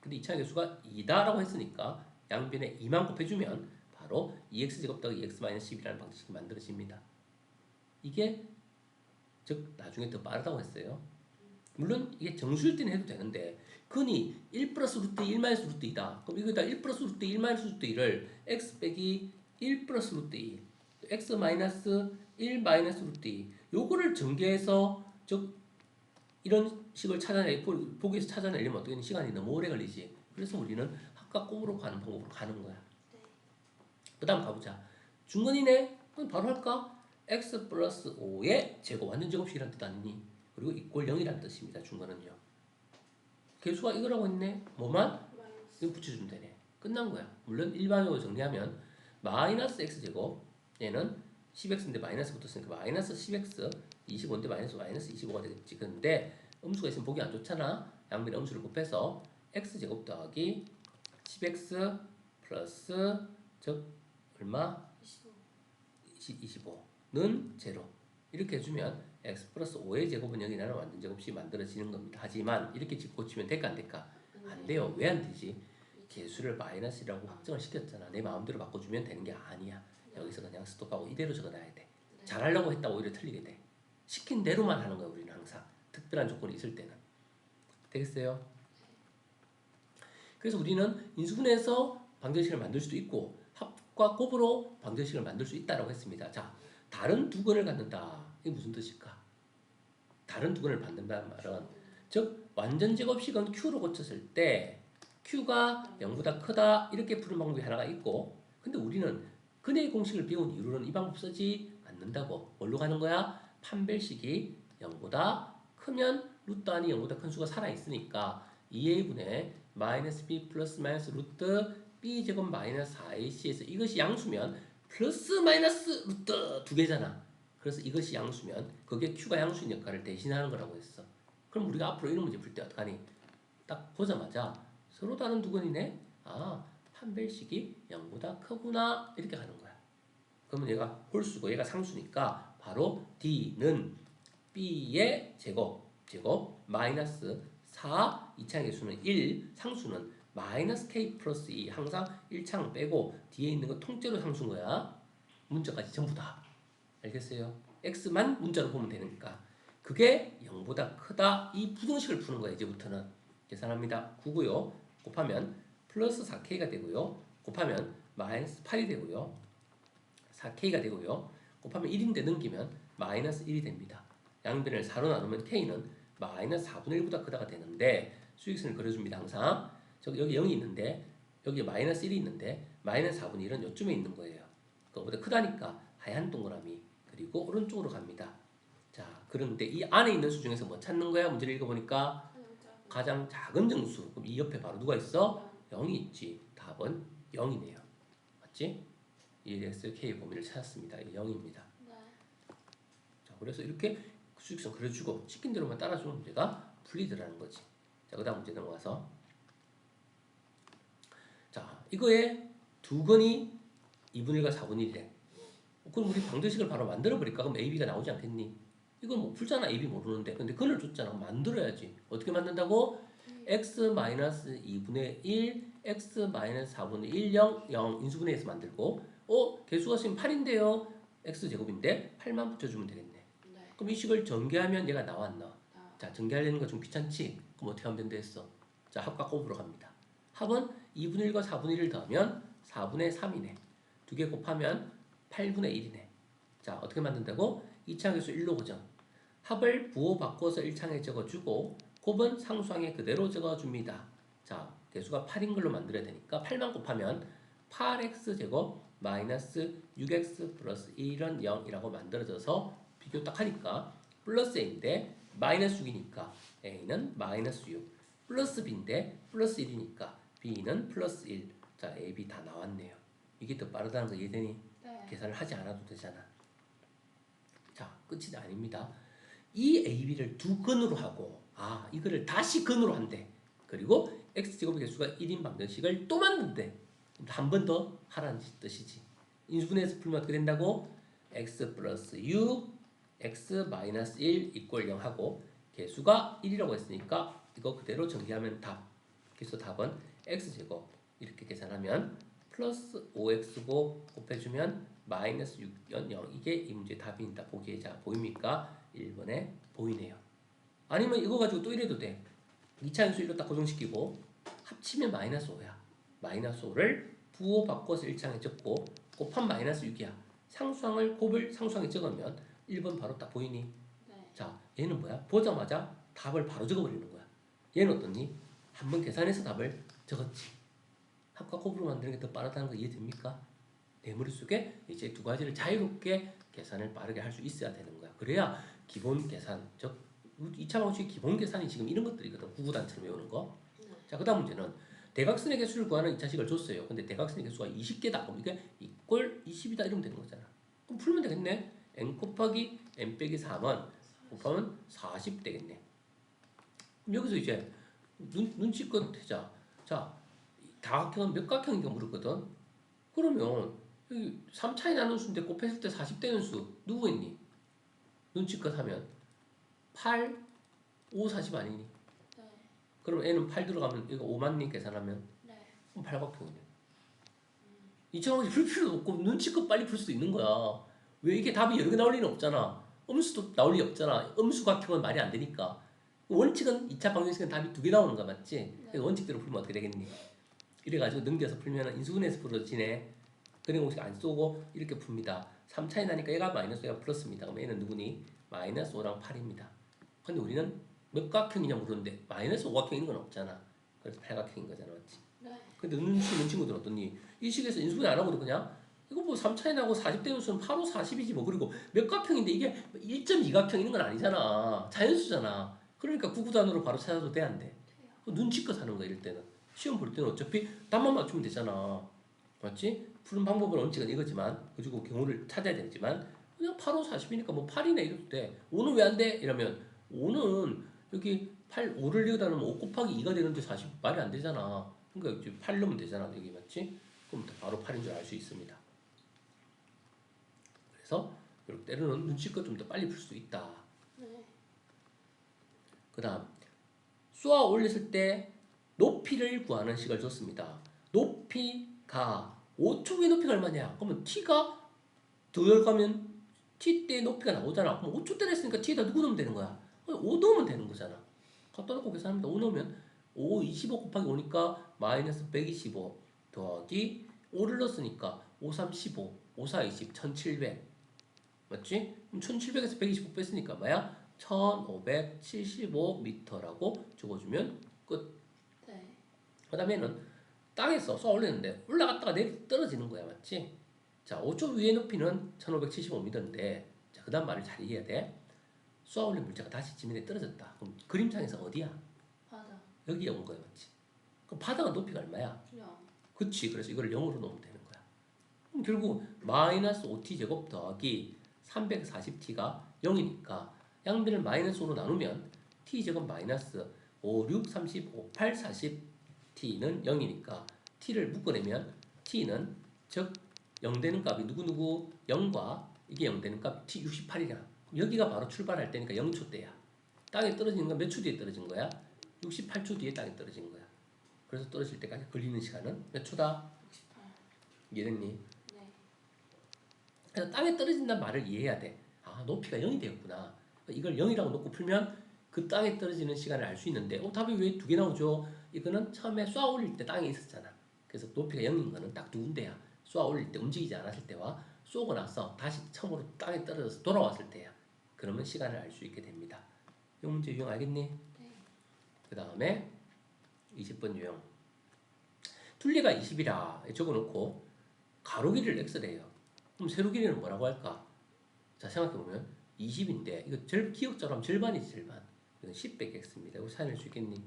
근데 2차의 개수가 2다라고 했으니까 양변에 2만 곱해주면 바로 2x제곱 더하기 2x-10이라는 방정식이 만들어집니다. 이게 즉 나중에 더 빠르다고 했어요. 물론 이게 정수일 때는 해도 되는데 근이 1 플러스 루트 1 마이너스 루트 2다. 그럼 이거다 1 플러스 루트 1 마이너스 루트 2를 x 빼기 1 플러스 루트 2 x 마이너스 1 마이너스 루트 2 요거를 전개해서 즉 이런 식을 보기에서 찾아내려면 어떻게 시간이 너무 오래 걸리지. 그래서 우리는 합과 곱으로 가는 방법으로 가는 거야. 그 다음 가보자. 중근이네? 그럼 바로 할까? x 플러스 5의 제곱 완전 제곱식이란 뜻 아니니? 그리고 이꼴 0이란 뜻입니다. 중근은요. 개수가 이거라고 했네. 뭐만? 이거 붙여주면 되네. 끝난 거야. 물론 일반적으로 정리하면 마이너스 x제곱 얘는 10x인데 마이너스 붙었으니까 마이너스 10x 25인데 마이너스 25가 되겠지. 근데 음수가 있으면 보기 안 좋잖아. 양변에 음수를 곱해서 x제곱 더하기 10x 플러스 즉 얼마? 25는 제로. 이렇게 해주면 x 플러스 5의 제곱은 0이라는 완전 제곱식이 만들어지는 겁니다. 하지만 이렇게 고치면 될까 안 될까? 안 돼요. 왜 안 되지? 개수를 마이너스라고 확정을 시켰잖아. 내 마음대로 바꿔주면 되는 게 아니야. 여기서 그냥 스톱하고 이대로 적어놔야 돼. 잘하려고 했다고 오히려 틀리게 돼. 시킨 대로만 하는 거야. 우리는 항상. 특별한 조건이 있을 때는. 되겠어요? 그래서 우리는 인수분해에서 방정식을 만들 수도 있고 합과 곱으로 방정식을 만들 수 있다고 했습니다. 자, 다른 두 근을 갖는다. 이게 무슨 뜻일까? 다른 두 근을 받는다는 말은 즉 완전 제곱식은 Q로 고쳤을 때 Q가 0보다 크다 이렇게 푸는 방법이 하나가 있고 근데 우리는 근의 공식을 배운 이후로는 이 방법 쓰지 않는다고. 뭘로 가는 거야? 판별식이 0보다 크면 루트 안이 0보다 큰 수가 살아있으니까 2a분의 마이너스 b 플러스 마이너스 루트 b 제곱 마이너스 4ac에서 이것이 양수면 플러스 마이너스 루트 두 개잖아. 그래서 이것이 양수면 그게 Q가 양수인 역할을 대신하는 거라고 했어. 그럼 우리가 앞으로 이런 문제 풀 때 어떡하니? 딱 보자마자 서로 다른 두 근이네? 아, 판별식이 0보다 크구나 이렇게 가는 거야. 그러면 얘가 홀수고 얘가 상수니까 바로 D는 B의 제곱 마이너스 4 2창의 개수는 1 상수는 마이너스 K 플러스 2 항상 1창 빼고 뒤에 있는 거 통째로 상수인 거야. 문자까지 전부 다. 알겠어요? X만 문자로 보면 되니까. 그게 0보다 크다. 이 부등식을 푸는 거예요. 이제부터는. 계산합니다. 9고요. 곱하면 플러스 4K가 되고요. 곱하면 마이너스 8이 되고요. 4K가 되고요. 곱하면 1인데 넘기면 마이너스 1이 됩니다. 양변을 4로 나누면 K는 마이너스 4분의 1보다 크다가 되는데 수직선을 그려줍니다. 항상. 여기 0이 있는데 여기 마이너스 1이 있는데 마이너스 4분의 1은 요쯤에 있는 거예요. 그거보다 크다니까 하얀 동그라미 그리고 오른쪽으로 갑니다. 자, 그런데 이 안에 있는 수 중에서 뭐 찾는 거야? 문제를 읽어보니까 가장 작은 정수. 그럼 이 옆에 바로 누가 있어? 0이 있지. 답은 0이네요. 맞지? 1x k 범위를 찾았습니다. 0입니다. 자, 그래서 이렇게 수직선 그려주고 시킨 대로만 따라주면 문제가 풀리더라는 거지. 자, 그 다음 문제 넘어가서 자, 이거에 두 건이 2분의 1과 4분의 1이래. 그럼 우리 방정식을 바로 만들어 버릴까? 그럼 AB가 나오지 않겠니? 이건 뭐 풀잖아. AB 모르는데. 근데 근을 줬잖아. 만들어야지. 어떻게 만든다고? x-2분의 1, x-4분의 1, 0, 0 인수분해해서 만들고 개수가 지금 8인데요. x제곱인데 8만 붙여주면 되겠네. 네. 그럼 이 식을 전개하면 얘가 나와 안 나와? 자, 전개하려는 거 좀 귀찮지? 그럼 어떻게 하면 된다 했어? 자, 합과 곱으로 갑니다. 합은 2분의 1과 4분의 1을 더하면 4분의 3이네. 두 개 곱하면 8분의 1이네. 자, 어떻게 만든다고? 2차항 계수 1로 고정. 합을 부호 바꿔서 1창에 적어주고 곱은 상수항에 그대로 적어줍니다. 자, 개수가 8인 걸로 만들어야 되니까 8만 곱하면 8x제곱 마이너스 6x 플러스 1은 0이라고 만들어져서 비교 딱 하니까 플러스 a인데 마이너스 6이니까 a는 마이너스 6 플러스 b인데 플러스 1이니까 b는 플러스 1. 자, a, b 다 나왔네요. 이게 더 빠르다는 거 이해되니? 네. 계산을 하지 않아도 되잖아. 자, 끝이 아닙니다. 이 AB를 두 근으로 하고 이거를 다시 근으로 한대. 그리고 X제곱의 개수가 1인 방정식을 또 만든대. 한 번 더 하라는 뜻이지. 인수분해해서 풀면 어떻게 된다고? X 플러스 6, X 마이너스 1 이꼴 0 하고 개수가 1이라고 했으니까 이거 그대로 전개하면 답. 그래서 답은 X제곱 이렇게 계산하면 플러스 5X고 곱해주면 마이너스 6연 0 이게 이 문제의 답입니다. 보기에 자 보입니까? 1번에 보이네요. 아니면 이거 가지고 또 이래도 돼. 2차 함수 1로 딱 고정시키고 합치면 마이너스 5야. 마이너스 5를 부호 바꿔서 1창에 적고 곱한 마이너스 6이야. 상수항을 곱을 상수항에 적으면 1번 바로 딱 보이니? 네. 자, 얘는 뭐야? 보자마자 답을 바로 적어버리는 거야. 얘는 어떠니? 한번 계산해서 답을 적었지. 합과 곱으로 만드는 게 더 빠르다는 거 이해됩니까? 내 머릿속에 이제 두 가지를 자유롭게 계산을 빠르게 할 수 있어야 되는 거야. 그래야 기본 계산, 즉 2차 방식의 기본 계산이 지금 이런 것들이거든. 구구단처럼 외우는 거. 자, 그 다음 문제는 대각선의 개수를 구하는 2차식을 줬어요. 근데 대각선의 개수가 20개다. 그럼 이게 이꼴 20이다 이러면 되는 거잖아. 그럼 풀면 되겠네. n 곱하기 n 빼기 3은 곱하면 40 되겠네. 그럼 여기서 이제 눈치껏 해자. 자, 다각형은 몇 각형인가 물었거든. 그러면 여기 3차이 나는 수인데 곱했을 때 40 되는 수 누구 있니? 눈치껏 하면 8, 5, 40 아니니? 네. 그럼 n은 8 들어가면 이거 5만니 계산하면 네. 그럼 팔각형이네. 이처럼 풀 필요도 없고 눈치껏 빨리 풀 수 있는 거야. 왜 이게 답이 여러 개 나올 리는 없잖아. 음수도 나올 리 없잖아. 음수각형은 말이 안 되니까. 원칙은 2차 방정식은 답이 두 개 나오는 거 맞지? 그래서 원칙대로 풀면 어떻게 되겠니? 이래가지고 넘겨서 풀면 인수분해에서 풀어지네. 그런 공식 안 쓰고 이렇게 풉니다. 3차이 나니까 얘가 마이너스 얘가 플러스입니다. 그럼 얘는 누구니? 마이너스 5랑 8입니다. 근데 우리는 몇 각형이냐 물었는데 마이너스 5각형인 건 없잖아. 그래서 8각형인 거잖아. 맞지? 네. 근데 눈치 있는 친구들은 어떠니? 이 식에서 인수분해 안 하고도 그냥 이거 뭐 3차이 나고 40 되는 수는 8, 5, 40이지 뭐. 그리고 몇 각형인데 이게 1.2각형 있는 건 아니잖아. 자연수잖아. 그러니까 구구단으로 바로 찾아도 돼 안 돼? 눈치껏 하는 거야 이럴 때는. 시험 볼 때는 어차피 답만 맞추면 되잖아. 맞지? 푸는 방법은 원칙은 이거지만 그리고 경우를 찾아야 되지만 그냥 8, 5, 40이니까 뭐 8이네 이래도 돼. 5는 왜 안 돼? 이러면 5는 여기 8, 5를 여기다 놓으면 5 곱하기 2가 되는데 40 말이 안 되잖아. 그러니까 이제 8 넣으면 되잖아. 여기 맞지? 그럼 바로 8인 줄 알 수 있습니다. 그래서 이렇게 때로는 눈치껏 좀 더 빨리 풀 수 있다. 네. 그 다음 쏘아 올렸을 때 높이를 구하는 식을 줬습니다. 높이가 5초의 높이가 얼마냐? 그러면 t가 더 가면 t때 높이가 나오잖아. 그럼 5초대 했으니까 t에다 누구 넣으면 되는 거야? 5 넣으면 되는 거잖아. 갖다 놓고 계산합니다. 5 넣으면 25 곱하기 5니까 마이너스 125 더하기 5를 넣었으니까 5, 3, 15, 5, 4, 20, 1700 맞지? 그럼 1700에서 125 뺐으니까 뭐야? 1575m라고 적어주면 끝. 네. 그 다음에는 땅에서 쏘아 올리는데 올라갔다가 떨어지는 거야. 맞지? 자, 5초 위의 높이는 1575m인데 자, 그 다음 말을 잘 이해해야 돼. 쏘아 올린 물체가 다시 지면에 떨어졌다. 그럼 그림상에서 어디야? 바다. 여기에 온 거야. 맞지? 그럼 바다가 높이가 얼마야? 0. 그치. 그래서 이걸 0으로 놓으면 되는 거야. 그럼 결국 마이너스 5t 제곱 더하기 340t가 0이니까 양변을 마이너스 5로 나누면 t 제곱 마이너스 5, 6, 35, 8, 40t는 0이니까 t를 묶어내면 t는 즉 0 되는 값이 누구누구 0과 이게 0 되는 값 t 68이냐. 여기가 바로 출발할 때니까 0초 때야. 땅에 떨어지는 건 몇 초 뒤에 떨어진 거야? 68초 뒤에 땅에 떨어진 거야. 그래서 떨어질 때까지 걸리는 시간은 몇 초다? 68. 이해됐니? 네. 그래서 땅에 떨어진다는 말을 이해해야 돼. 아, 높이가 0이 되었구나. 이걸 0이라고 놓고 풀면 그 땅에 떨어지는 시간을 알 수 있는데 답이 왜 두 개 나오죠? 이거는 처음에 쏘아 올릴 때 땅에 있었잖아. 그래서 높이가 0인 거는 딱 두 군데야. 쏘아 올릴 때 움직이지 않았을 때와 쏘고 나서 다시 처음으로 땅에 떨어져서 돌아왔을 때야. 그러면 시간을 알 수 있게 됩니다. 이 문제 유형 알겠니? 네. 그 다음에 20번 유형. 둘레가 20이라 적어놓고 가로 길이를 x래요. 그럼 세로 길이는 뭐라고 할까? 자, 생각해보면 20인데 이거 기억처럼 절반이지 절반. 이건 10 빼기 x입니다. 이거 사인할 수 있겠니?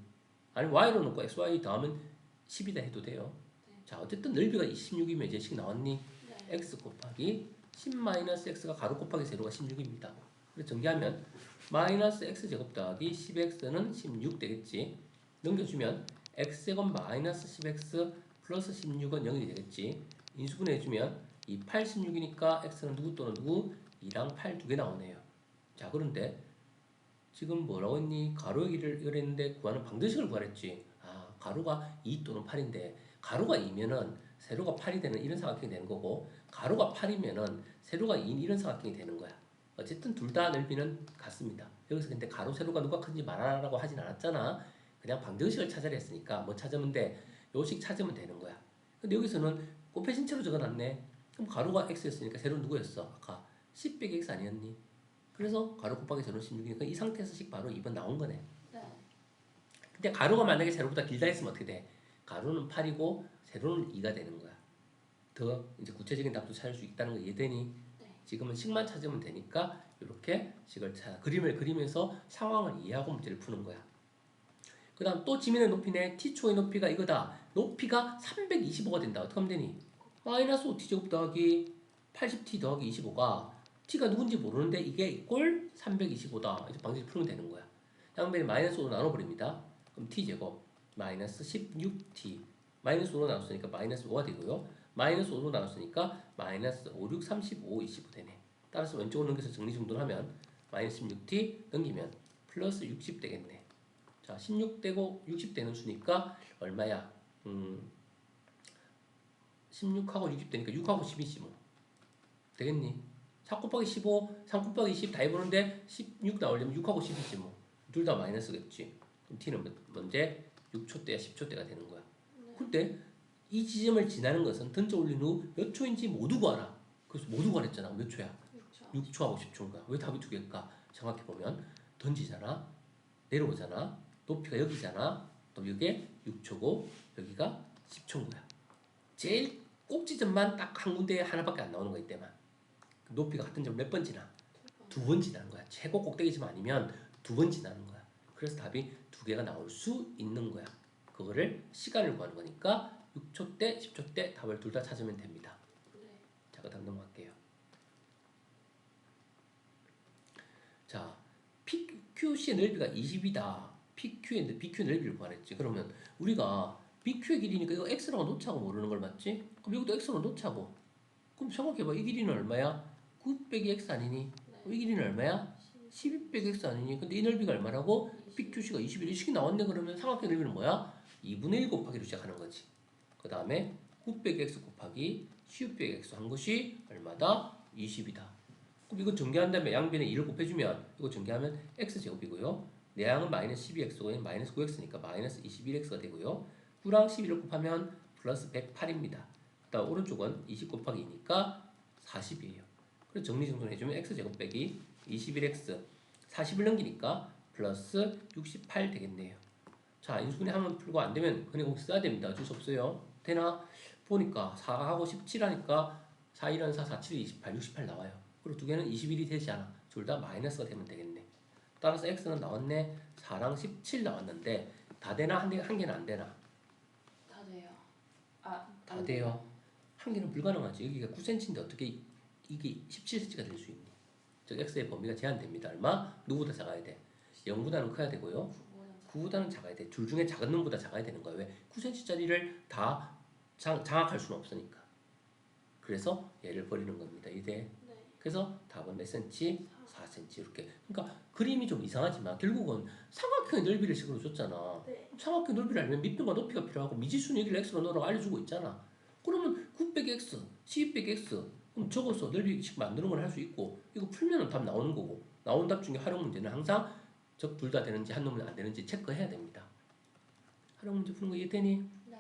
아니 y로 놓고 xy 더하면 10이다 해도 돼요. 네. 자, 어쨌든 넓이가 26이면 이제 식 나왔니? 네. x 곱하기 10 마이너스 x가 가로 곱하기 세로가 16입니다. 그래서 전개하면 마이너스 x 제곱 더하기 10x는 16 되겠지. 넘겨주면 x 제곱 마이너스 10x 플러스 16은 0이 되겠지. 인수분해해주면 이 8, 16이니까 x는 누구 또는 누구? 2랑 8 두 개 나오네요. 자, 그런데 지금 뭐라고 했니? 가로의 길이를 이랬는데 구하는 방정식을 구하랬지. 아, 가로가 2 또는 8인데 가로가 2면은 세로가 8이 되는 이런 삼각형이 되는 거고 가로가 8이면은 세로가 2인 이런 삼각형이 되는 거야. 어쨌든 둘 다 넓이는 같습니다. 여기서 근데 가로 세로가 누가 큰지 말하라고 하진 않았잖아. 그냥 방정식을 찾으라 했으니까 뭐 찾으면 돼? 요식 찾으면 되는 거야. 근데 여기서는 곱해진 채로 적어놨네. 그럼 가로가 x였으니까 세로는 누구였어? 아까 10 빼기 x 아니었니? 그래서 가로 곱하기 세로는 16이니까 이 상태에서 식 바로 2번 나온 거네. 네. 근데 가로가 만약에 세로보다 길다 했으면 어떻게 돼? 가로는 8이고 세로는 2가 되는 거야. 더 이제 구체적인 답도 찾을 수 있다는 거 이해되니? 네. 지금은 식만 찾으면 되니까 이렇게 식을 그림을 그리면서 상황을 이해하고 문제를 푸는 거야. 그 다음 또 지면의 높이네. t초의 높이가 이거다. 높이가 325가 된다. 어떻게 하면 되니? 마이너스 5t제곱 더하기 80t 더하기 25가 t가 누군지 모르는데 이게 이꼴 325다. 이제 방정식 풀면 되는 거야. 양변이 마이너스 5로 나눠버립니다. 그럼 t제곱 마이너스 16t 마이너스 5로 나눴으니까 마이너스 5가 되고요. 마이너스 5로 나눴으니까 마이너스 5, 6, 35, 25 되네. 따라서 왼쪽으로 넘겨서 정리정돈하면 마이너스 16t 넘기면 플러스 60 되겠네. 자, 16 되고 60 되는 수니까 얼마야? 16하고 60 되니까 6하고 10이지 뭐. 되겠니? 4 곱하기 15, 3 곱하기 20 다 해보는데 16 나오려면 6하고 10이지 뭐. 둘 다 마이너스겠지. 그럼 t는 먼저 6초 때야 10초 때가 되는 거야. 네. 근데 이 지점을 지나는 것은 던져 올린 후 몇 초인지 모두 구하라. 그래서 모두 구하랬잖아. 몇 초야? 6초. 6초하고 10초인 거야. 왜 답이 두 개일까? 생각해보면 던지잖아. 내려오잖아. 높이가 여기잖아. 또 여기에 6초고 여기가 10초인 거야. 제일 꼭지점만 딱 한 군데 하나밖에 안 나오는 거 이때만. 높이가 같은 점을 몇 번 지나? 2번 지나는 거야. 최고 꼭대기점 아니면 2번 지나는 거야. 그래서 답이 두 개가 나올 수 있는 거야. 그거를 시간을 구하는 거니까 6초 때, 10초 때 답을 둘 다 찾으면 됩니다. 네. 자, 그 다음 넘어갈게요. 자, PQC의 넓이가 20이다. BQ의 넓이를 구하랬지. 그러면 우리가 BQ의 길이니까 이거 X라고 놓자고 모르는 걸 맞지? 그럼 이것도 X로 놓자고. 그럼 생각해봐. 이 길이는 얼마야? 9 빼기 X 아니니? 네. 이 길이는 얼마야? 12 빼기 X 아니니? 근데 이 넓이가 얼마라고? BQC가 21. 이 식이 나왔네. 그러면 삼각형 넓이는 뭐야? 2분의 1 곱하기로 시작하는 거지. 그 다음에 9 빼기 X 곱하기 10 빼기 X 한 것이 얼마다? 20이다. 그럼 그럼 이거 전개한 다음에 양변에 2를 곱해주면 이거 전개하면 x제곱이고요. 내양은 마이너스 12x고 마이너스 9x니까 마이너스 21x가 되고요. 9랑 11을 곱하면 플러스 108입니다. 그다음 오른쪽은 20 곱하기 2니까 40이에요. 그래서 정리정돈해주면 x제곱 빼기 21x 40을 넘기니까 플러스 68 되겠네요. 자, 인수분해 하면 풀고 안 되면 그냥 꼭 써야 됩니다. 어쩔 수 없어요. 되나? 보니까 4하고 17 하니까 4, 1은 4, 4, 7, 28, 68 나와요. 그리고 두 개는 21이 되지 않아. 둘 다 마이너스가 되면 되겠네. 따라서 x는 나왔네. 4랑 17 나왔는데 다 되나? 한 개는 안 되나? 다 돼요. 다 돼요. 한 개는 불가능하지. 여기가 9cm인데 어떻게 이게 17cm가 될 수 있니? 즉 x의 범위가 제한됩니다. 얼마? 누구보다 작아야 돼? 0보다는 커야 되고요. 9보다는 작아야 돼. 둘 중에 작은 놈보다 작아야 되는 거예요. 왜? 9cm짜리를 다 장악할 수는 없으니까. 그래서 얘를 버리는 겁니다. 이대. 네. 그래서 답은 몇 cm? 4cm 이렇게. 그러니까 그림이 좀 이상하지만 결국은 삼각형의 넓이를 식으로 줬잖아. 네. 삼각형 넓이를 알면 밑변과 높이가 필요하고 미지수는 여기를 x로 넣으라고 알려주고 있잖아. 그러면 9 빼기 x, 12 빼기 x 그럼 적어서 넓이식 만드는 걸 할 수 있고 이거 풀면은 답 나오는 거고 나온 답 중에 활용 문제는 항상 적 둘 다 되는지 한 놈은 안 되는지 체크해야 됩니다. 활용 문제 푸는 거 이해되니? 네.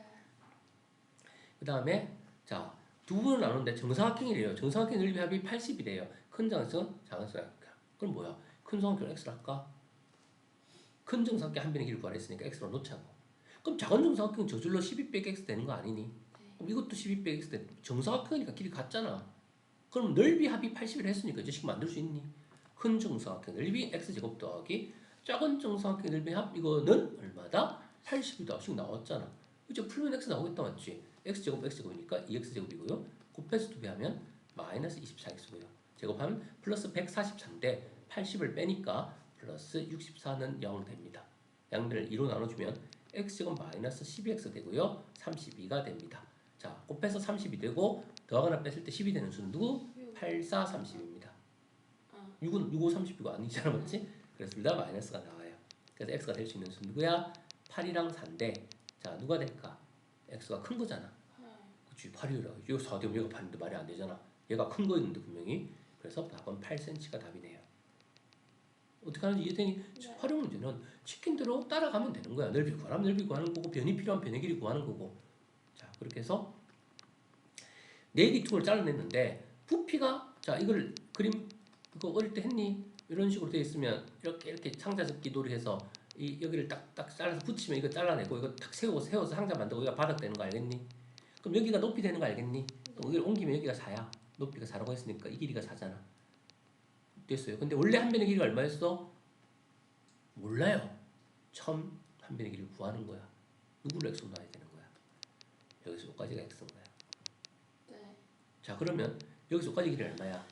그 다음에 자 두 분을 나누는데 정사각형이래요. 정사각형 넓이 합이 80이래요. 큰 정사각형, 작은 정사각형. 그럼 뭐야? 큰 정사각형 x를 할까? 큰 정사각형 한 변의 길을 구하라 했으니까 x로 놓자고. 그럼 작은 정사각형 저절로 12 빼기 x 되는 거 아니니? 그럼 이것도 12 빼기 x 되 정사각형이니까 길이 같잖아. 그럼 넓이 합이 80이라 했으니까 이 자식 만들 수 있니? 큰 정사각형 넓이 x제곱 더하기 작은 정사각형 넓이 합 이거는 얼마다? 80이다. 씩 나왔잖아. 이제 풀면 x 나오겠다 맞지? x제곱 x제곱이니까 2x제곱이고요. 곱해서 2배 하면 마이너스 24x고요. 제곱하면 플러스 144인데 80을 빼니까 플러스 64는 0 됩니다. 양들을 2로 나눠주면 x제곱 마이너스 12x 되고요. 32가 됩니다. 자, 곱해서 30이 되고 더하거나 뺐을 때 10이 되는 수는 누구? 8, 4, 30입니다. 6은 6, 5, 30이고 아니잖아 맞지? 그렇습니다. 마이너스가 나와요. 그래서 x가 될 수 있는 수는 누구야? 8이랑 4인데 자 누가 될까? x가 큰 거잖아. 그치 8이라 이거 4되면 얘가 8인데 말이 안 되잖아. 얘가 큰 거였는데 분명히. 그래서 답은 8cm가 답이네요. 어떻게 하는지 이해되니? 네. 활용 문제는 시킨 대로 따라가면 되는 거야. 넓이 구하면 넓이 구하는 거고 변이 필요한 변의 길이 구하는 거고. 자 그렇게 해서 네기퉁을 잘라냈는데 부피가 자 이걸 그림 그거 어릴 때 했니? 이런 식으로 되어 있으면 이렇게 상자 접기 놀이해서 이 여기를 딱딱 잘라서 붙이면 이거 잘라내고 이거 탁 세워서 상자 만들고 여기가 바닥 되는 거 알겠니? 그럼 여기가 높이 되는 거 알겠니? 그럼 여기를 옮기면 여기가 4야. 높이가 4라고 했으니까 이 길이가 4잖아. 됐어요. 근데 원래 한 변의 길이가 얼마였어? 몰라요. 처음 한 변의 길이를 구하는 거야. 누구를 x로 놔야 되는 거야? 여기서 여기까지가 x인 거야. 네. 자 그러면 여기서 여기까지 길이 얼마야?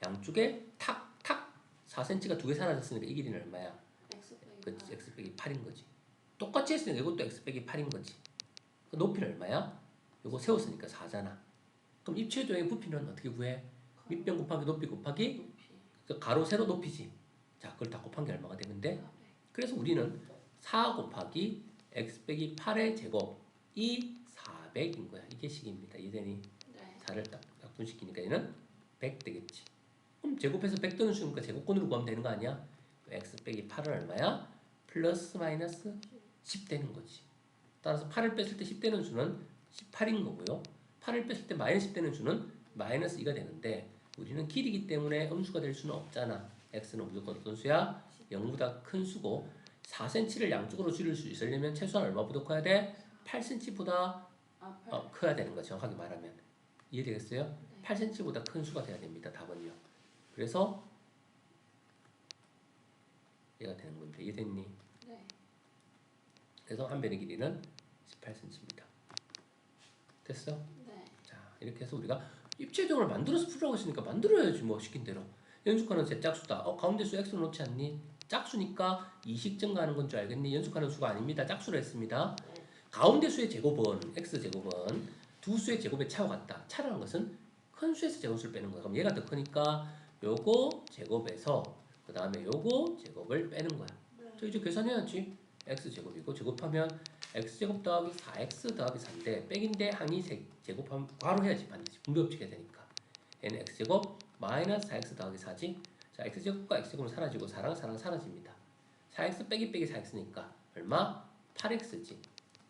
양쪽에 탁탁 4cm가 두 개 사라졌으니까 이 길이는 얼마야? X 빼기 그치 x 빼기 8인 거지. 똑같이 했으니까 이것도 x 빼기 8인 거지. 그 높이는 얼마야? 요거 세웠으니까 4잖아. 그럼 입체조의 부피는 어떻게 구해? 밑변 곱하기 높이 곱하기 높이. 그 가로 세로 높이지. 자 그걸 다 곱한 게 얼마가 되는데? 그래서 우리는 4 곱하기 x 빼기 8의 제곱이 400인 거야. 이게 식입니다. 이해되니? 네. 4를 딱 분식시키니까 얘는 100 되겠지. 그럼 제곱해서 100 되는 수니까 제곱권으로 구하면 되는 거 아니야? x 빼기 8은 얼마야? 플러스 마이너스 10 되는 거지. 따라서 8을 뺐을 때 10 되는 수는 18인 거고요. 8을 뺐을 때 마이너스 10 되는 수는 마이너스 2가 되는데 우리는 길이기 때문에 음수가 될 수는 없잖아. x는 무조건 어떤 수야? 0보다 큰 수고 4cm를 양쪽으로 줄일 수 있으려면 최소한 얼마보다 커야 돼? 8cm보다 8. 커야 되는 거야. 정확하게 말하면. 이해되겠어요? 네. 8cm보다 큰 수가 돼야 됩니다. 답은요. 그래서 얘가 되는 겁니다. 이해됐니? 네. 그래서 한 변의 길이는 18cm입니다. 됐어? 네. 자 이렇게 해서 우리가 입체적으로 만들어서 풀라고 했으니까 만들어야지 뭐 시킨 대로. 연속하는 세 짝수다. 가운데 수 x로 놓지 않니? 짝수니까 2식 증가하는 건 줄 알겠니? 연속하는 수가 아닙니다. 짝수로 했습니다. 네. 가운데 수의 제곱은 x제곱은 두 수의 제곱의 차와 같다. 차라는 것은 큰 수에서 제곱수를 빼는 거야. 그럼 얘가 더 크니까 요거 제곱에서 그 다음에 요거 제곱을 빼는 거야. 저 이제 계산해야지. x제곱이고 제곱하면 x제곱 더하기 4x 더하기 4인데 백인데 항이 제곱하면 바로 해야지 반드시 분배법칙 해야 되니까 얘는 x제곱 마이너스 4x 더하기 4지. 자, x제곱과 x제곱은 사라지고 4랑 4랑 사라집니다. 4x 빼기 빼기 4x니까 얼마? 8x지.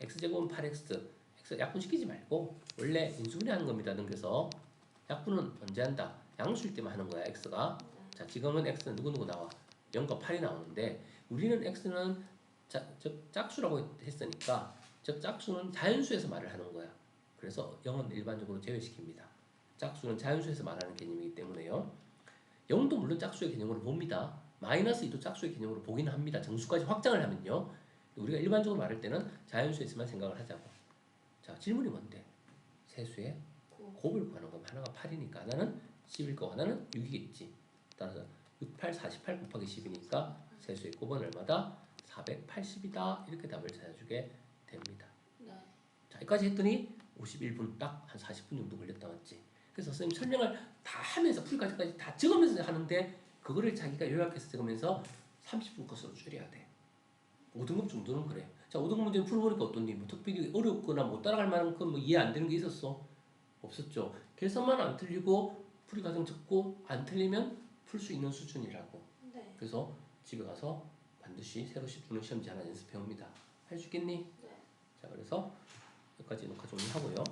x제곱은 8x. x 약분시키지 말고 원래 인수분해하는 겁니다. 넘겨서 약분은 언제 한다? 양수일 때만 하는 거야, x가. 자, 지금은 x는 누구누구 나와? 0과 8이 나오는데 우리는 x는 즉 짝수라고 했으니까 즉 짝수는 자연수에서 말을 하는 거야. 그래서 0은 일반적으로 제외시킵니다. 짝수는 자연수에서 말하는 개념이기 때문에요. 0도 물론 짝수의 개념으로 봅니다. 마이너스 2도 짝수의 개념으로 보기는 합니다. 정수까지 확장을 하면요. 우리가 일반적으로 말할 때는 자연수에서만 생각을 하자고. 자, 질문이 뭔데? 세수의 곱을 구하는 거면 하나가 8이니까 하나는 10일 거고 하나는 6이겠지. 따라서 6, 8, 48 곱하기 10이니까 세수의 곱은 얼마다? 480이다. 이렇게 답을 찾아주게 됩니다. 네. 자, 여기까지 했더니 51분 딱 한 40분 정도 걸렸다 맞지? 그래서 선생님 설명을 다 하면서 풀까지까지 다 적으면서 하는데 그거를 자기가 요약해서 적으면서 30분 것으로 줄여야 돼. 5등급 정도는 그래. 자, 5등급 문제는 풀어보니까 어떤지 뭐 특별히 어렵거나 못 따라갈 만큼 뭐 이해 안 되는 게 있었어? 없었죠. 계산만 안 틀리고 풀이 과정 적고 안 틀리면 풀 수 있는 수준이라고. 네. 그래서 집에 가서 반드시 새로 주는 시험지 하나 연습해 옵니다. 할 수 있겠니? 네. 자, 그래서 여기까지 녹화 정리하고요.